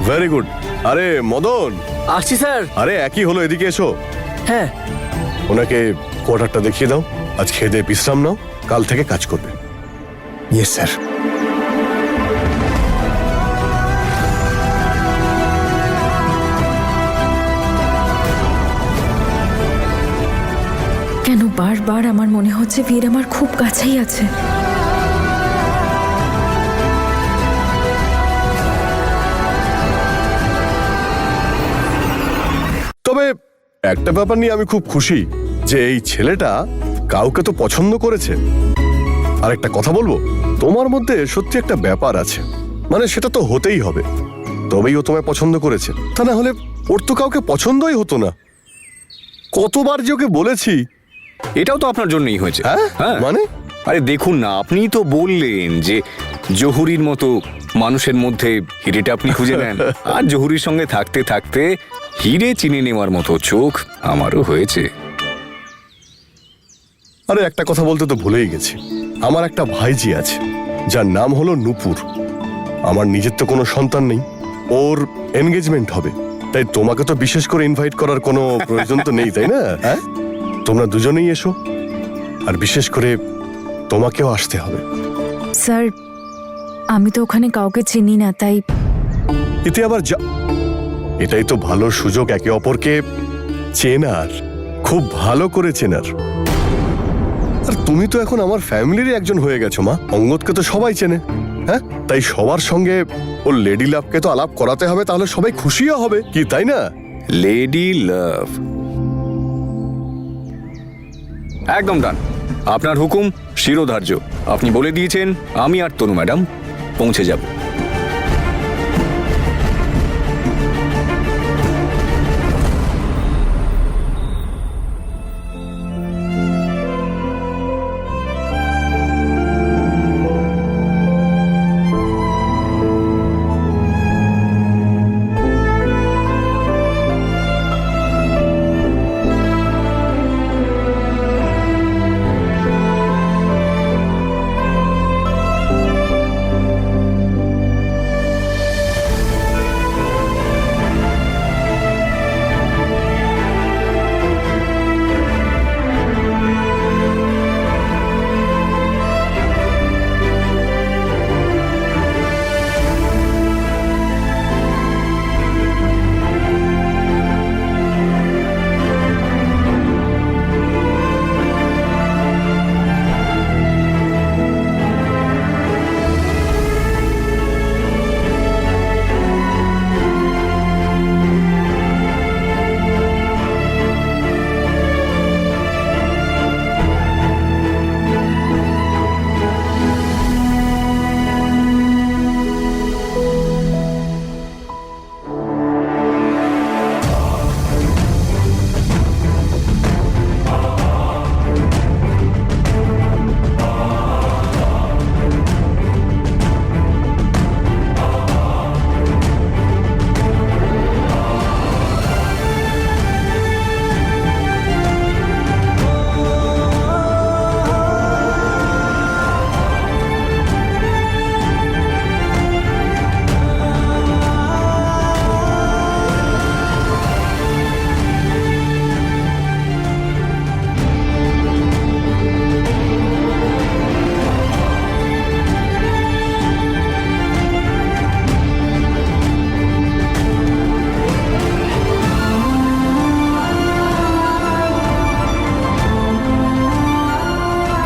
Very good. আরে মদন, আসছি sir. আরে একই হলো, এদিকে এসো। হ্যাঁ ওনাকে কোয়ার্টারটা দেখিয়ে দাও। আজ খেয়ে দিয়ে বিশ্রাম নাও, কাল থেকে কাজ করবে। Yes sir. কেন বারবার আমার মনে হচ্ছে বীর আমার খুব কাছেই আছে। তবে একটা ব্যাপার নিয়ে আমি খুব খুশি যে এই ছেলেটা কাউকে তো পছন্দ করেছে। আর একটা কথা বলবো, তোমার মধ্যে সত্যি একটা ব্যাপার আছে, মানে সেটা তো হতেই হবে, তবেই ও তোমায় পছন্দ করেছে। তা না হলে ওর তো কাউকে পছন্দই হতো না। কতবার যে ওকে বলেছি। এটাও তো আপনার জন্যই হয়েছে। হ্যাঁ মানে আরে দেখুন না, আপনিই তো বললেন যে জহুরির মতো মানুষের মধ্যে হিরেটা আপনি খুঁজে নেন, আর জহুরির সঙ্গে থাকতে থাকতে হিরে চিনে নেওয়ার মতো চোখ আমারও হয়েছে। আরে একটা কথা বলতে তো ভুলেই গেছি, আমার একটা ভাইজি আছে যার নাম হলো নূপুর। আমার নিজের তো কোনো সন্তান নেই, ওর এনগেজমেন্ট হবে, তাই তোমাকে তো বিশেষ করে ইনভাইট করার কোনো প্রয়োজন তো নেই, তাই না? হ্যাঁ, তোমরা দুজনেই এসো, আর বিশেষ করে তোমাকেও আসতে হবে। স্যার আমি তো ওখানে কাউকে চিনি না, তাই এতে আবার এটাই তো ভালো সুযোগ একে অপরকে চেনার, খুব ভালো করে চেনার। আর তুমি তো এখন আমার ফ্যামিলিরই একজন হয়ে গেছো মা। অঙ্গদকে তো সবাই চেনে, হ্যাঁ, তাই সবার সঙ্গে ও লেডি লাভকে তো আলাপ করাতে হবে, তাহলে সবাই খুশিও হবে, কি তাই না? লেডি লাভ, একদম ডান। আপনার হুকুম শিরোধার্য। আপনি বলে দিয়েছেন, আমি আর তনু ম্যাডাম পৌঁছে যাব।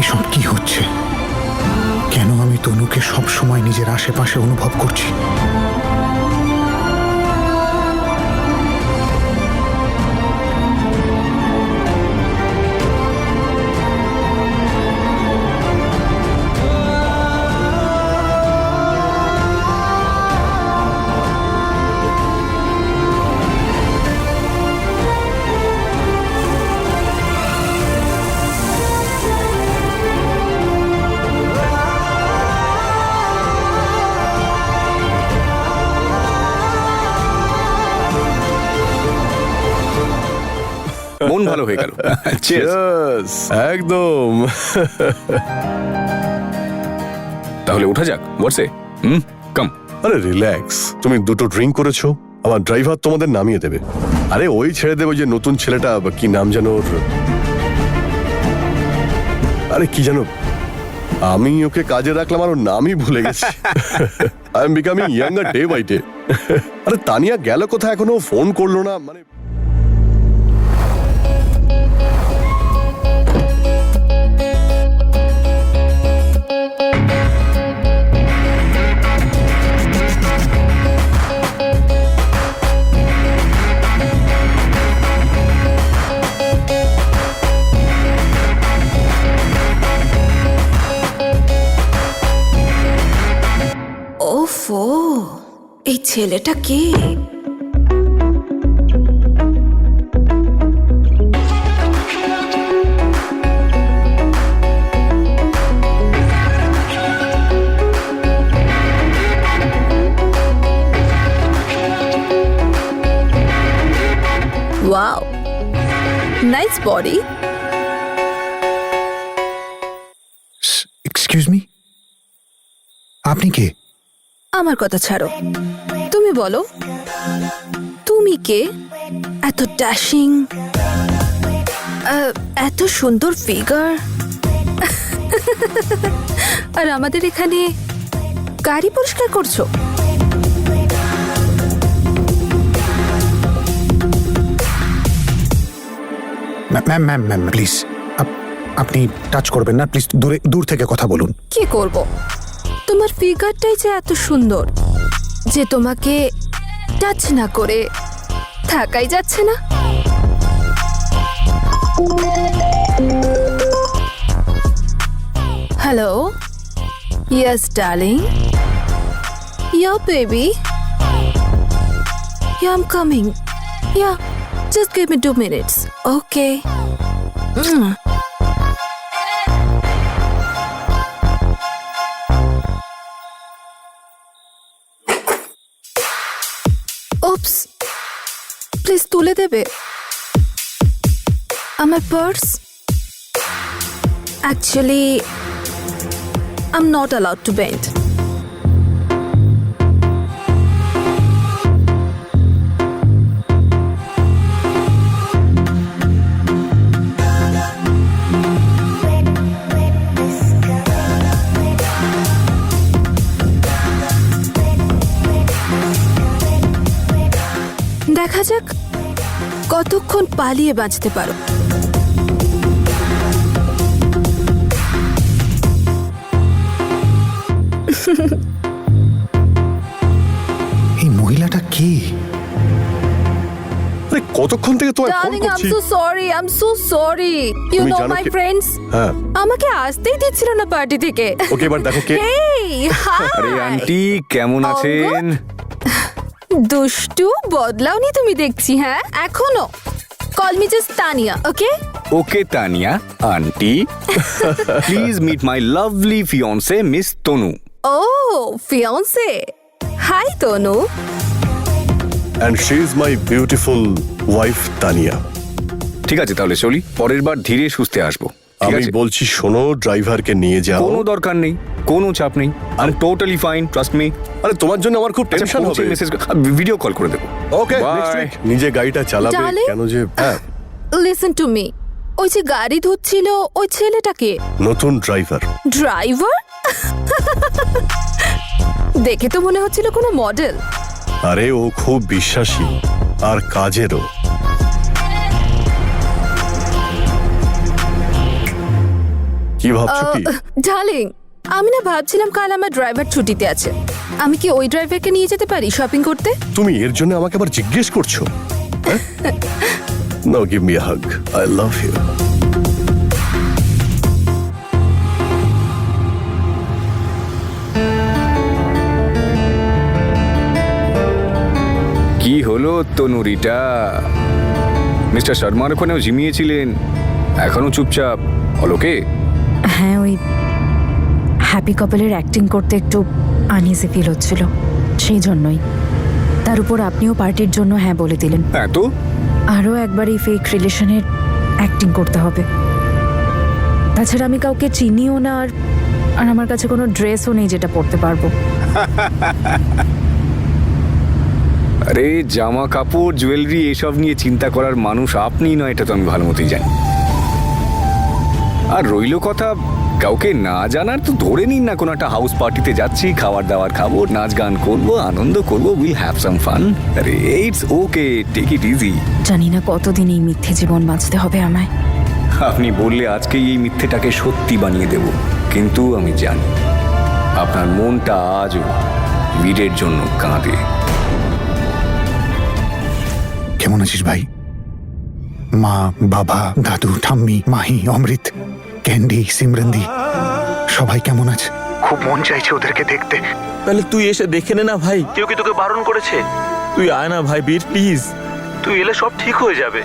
এসব কি হচ্ছে? কেন আমি তনুকে সব সময় নিজের আশেপাশে অনুভব করছি? মন ভালো হয়ে গেল। Cheers! একদম। তাহলে ওঠা যাক বর্ষে। কাম। আরে রিল্যাক্স, তুমি দুটো ড্রিঙ্ক করেছো, আমার ড্রাইভার তোমাদের নামিয়ে দেবে। আরে ওই ছেড়ে দেবে, যে নতুন ছেলেটা, কি নাম যেন ওর, আরে কি জানো, আমি ওকে কাজে রাখলাম আর ওর নামই ভুলে গেছি। I am becoming younger day by day. আরে তানিয়া গেল কোথায়, এখনো ফোন করলো না, মানে ওফো, এই ছেলেটা কে? Wow, nice body. Excuse me, আপনি কে? আমার কথা ছাড়ো, তুমি বলো, তুমি কে? এত ড্যাশিং, এত সুন্দর ফিগার, আর আমাদের এখানে গাড়ি পরিষ্কার করছো? ম্যাম ম্যাম ম্যাম প্লিজ, আপনি টাচ করবেন না প্লিজ, দূর থেকে কথা বলুন। কি করব? তোমার ফিগারটাই যে এত সুন্দর যে তোমাকে টাচ না করে থাকাই যাচ্ছে না। Hello, yes darling, ya baby, ya I am coming, ya just give me 2 minutes, okay? Oops, please তুলে দেবে আমার পার্স? Actually I am not allowed to bend. দেখা যাক কতক্ষণ পালিয়ে বাঁচতে পারো। এই মহিলাটা কে? আরে কতক্ষণ থেকে তোমায় ফোন Darling, I'm করছি। so sorry, I'm so sorry. You তুমি know জানো my কি- friends? হ্যাঁ, আমাকে আসতেই দিচ্ছিল না পার্টি থেকে। ওকে এবার দেখো কে। Hey, আরে hi. আন্টি কেমন আছেন? দুষ্টু বদলাওনি তুমি দেখছি, হ্যাঁ এখনো? Call me just Tania, okay? Okay Tania aunty, please meet my lovely fiancee miss Tanu. ও fiancee, hi Tanu. And she is my beautiful wife Tania. ঠিক আছে তাহলে চলি, পরের বার ধীরে সুস্থে আসবো, ঠিক আমি আছে? বলছি শোনো, ড্রাইভারকে নিয়ে যাও। কোনো দরকার নেই, কোনো চাপ নেই, I am totally fine, trust me. আরে তোমার জন্য আমার খুব টেনশন হবে। মেসেজ ভিডিও কল করে দেবো। ওকে, Bye. নিজে গাড়িটা চালাবে, Darling? কেন যে হ্যাঁ, লিসেন টু মি, ওই যে গাড়ি ধুচ্ছিল ওই ছেলেটাকে নতুন ড্রাইভার। ড্রাইভার? দেখে তো মনে হচ্ছিল কোনো মডেল। আরে ও খুব বিশ্বাসী আর কাজেরও। কি ভাবছো কি? ডার্লিং, আমি না ভাবছিলাম কাল আমার ড্রাইভার ছুটিতে আছে, আমি কি ওই ড্রাইভারকে নিয়ে যেতে পারি শপিং করতে? তুমি এর জন্য আমাকে আবার জিজ্ঞেস করছো? Now give me a hug, I love you. কি হলো তনুরিটা? মিস্টার শর্মার ওখানেও ঝিমিয়েছিলেন, এখনো চুপচাপ, অলোকে? হ্যাঁ, ওই হ্যাপি কাপলের অ্যাক্টিং করতে একটু আনইজি ফিল হচ্ছিল, সেই জন্যই। তার উপর আপনিও পার্টির জন্য হ্যাঁ বলে দিলেন। হ্যাঁ তো আরও একবার এই ফেক রিলেশনের অ্যাক্টিং করতে হবে। তাছাড়া আমি কাউকে চিনিও না, আর আর আমার কাছে কোনো ড্রেসও নেই যেটা পরতে পারবো। আরে জামা কাপড় জুয়েলারি এসব নিয়ে চিন্তা করার মানুষ আপনি নয়, এটা তো আমি ভালো মতোই জানি। আর রইল কথা, কাউকে না জানার তো ধরে নিন না কোনো একটা হাউস পার্টিতে যাচ্ছি, খাবার দাবার খাবো, নাচ গান করবো, আনন্দ করবো, উইল হ্যাভ সাম ফান। আরে it's okay, take it easy. জানি না কতদিন এই মিথ্যে জীবন বাঁচতে হবে আমায়। আপনি বললে আজকেই এই মিথ্যেটাকে সত্যি বানিয়ে দেব, কিন্তু আমি জানি আপনার মনটা আজও বীরের জন্য কাঁদে। কেমন আছিস ভাই? মা, বাবা, দাদু, ঠাম্মি, মাহি, অমৃত, ক্যান্ডি, সিমরন্দি সবাই কেমন আছে? খুব মন চাইছে ওদেরকে দেখতে। তাহলে তুই এসে দেখে নে না ভাই, কেউ কি তোকে বারণ করেছে? তুই আয় না ভাই বীর, প্লিজ। তুই এলে সব ঠিক হয়ে যাবে।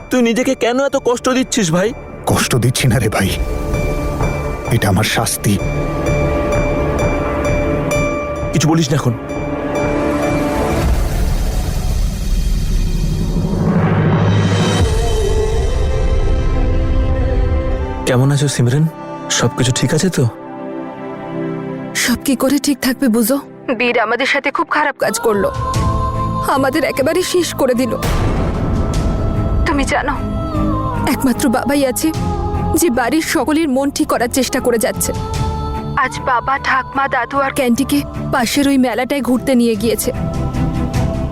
তুই নিজেকে কেন এত কষ্ট দিচ্ছিস ভাই? কষ্ট দিচ্ছি না রে ভাই, এটা আমার শাস্তি। কিছু বলিস না এখন। কেমন আছো সিমরন? সবকিছু ঠিক আছে তো? সব কি করে ঠিক থাকবে বুঝো? বীর আমাদের সাথে খুব খারাপ কাজ করলো, আমাদের একেবারে শেষ করে দিল। তুমি জানো, একমাত্র বাবাই আছে যে বাড়ির সকলের মন ঠিক করার চেষ্টা করে যাচ্ছে। আজ বাবা, ঠাকমা, দাদু আর ক্যান্টিকে পাশের ওই মেলাটায় ঘুরতে নিয়ে গিয়েছে।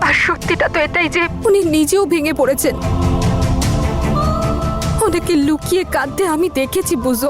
আর সত্যিটা তো এটাই যে উনি নিজেও ভেঙে পড়েছেন। ওনাকে লুকিয়ে কাঁদতে আমি দেখেছি বুঝো।